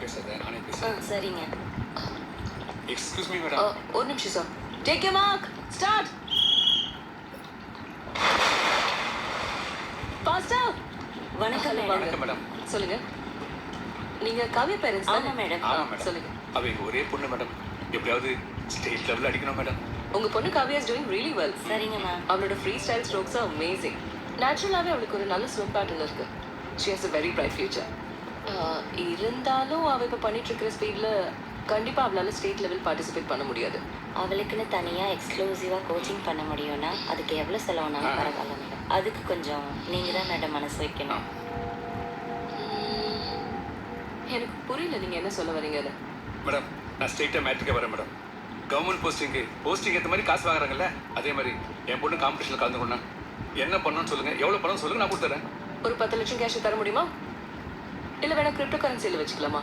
பேசாத, நானே பேசுறேன். சரிங்க. Excuse me madam. ஒரு நிமிஷம் சார். Take your mark. ஸ்டார்ட். ஃபாஸ்டா. வணக்கம் மேடம். வணக்கம் மேடம். சொல்லுங்க. நீங்க காவியா பேரண்ட்ஸ் ஆமா மேடம். ஆமா மேடம். சொல்லுங்க. அவ எங்க ஒரே பொண்ணு மேடம். எப்படியாவது ஸ்டேட் லெவல்ல அடிக்கணும் மேடம். உங்க பொண்ணு Kavya is doing really well. சரிங்க மேம். அவளோட free style strokes are amazing. நேச்சுரலாவே அவளுக்கு ஒரு நல்ல ஸ்லோப் பேட்டர்ன் இருக்கு. She has a very bright future. இருந்தாலும் அவ இப்ப பண்ணிட்டு இருக்கிற ஸ்பீட்ல கண்டிப்பா அவளால ஸ்டேட் லெவல் பார்ட்டிசிபேட் பண்ண முடியாது. அவளுக்குன்னு தனியாக எக்ஸ்க்ளூசிவாக கோச்சிங் பண்ண முடியும்னா அதுக்கு எவ்வளோ செலவுனாலும் பரவாயில்ல மேடம். அதுக்கு கொஞ்சம் நீங்கள் தான் மேடம் மனசு வைக்கணும். எனக்கு புரியல நீங்க என்ன சொல்ல வரீங்கன்னு. மேடம் நான் ஸ்ட்ரெயிட்டா மேட்ரிக்கே வரேன் மேடம். கவர்மெண்ட் போஸ்டிங் ஏற்ற மாதிரி காசு வாங்குறாங்கல்ல, அதே மாதிரி என் பொண்ணு காம்படிஷனில் கலந்துக்கணும்னா என்ன பண்ணணும்னு சொல்லுங்க, எவ்வளோ பணம் சொல்லுங்க, நான் கொடுத்துறேன். ஒரு 10 லட்சம் கேஷ் தர முடியுமா? இல்ல வேணா கிரிப்டோ கரன்சியில் வச்சுக்கலாமா?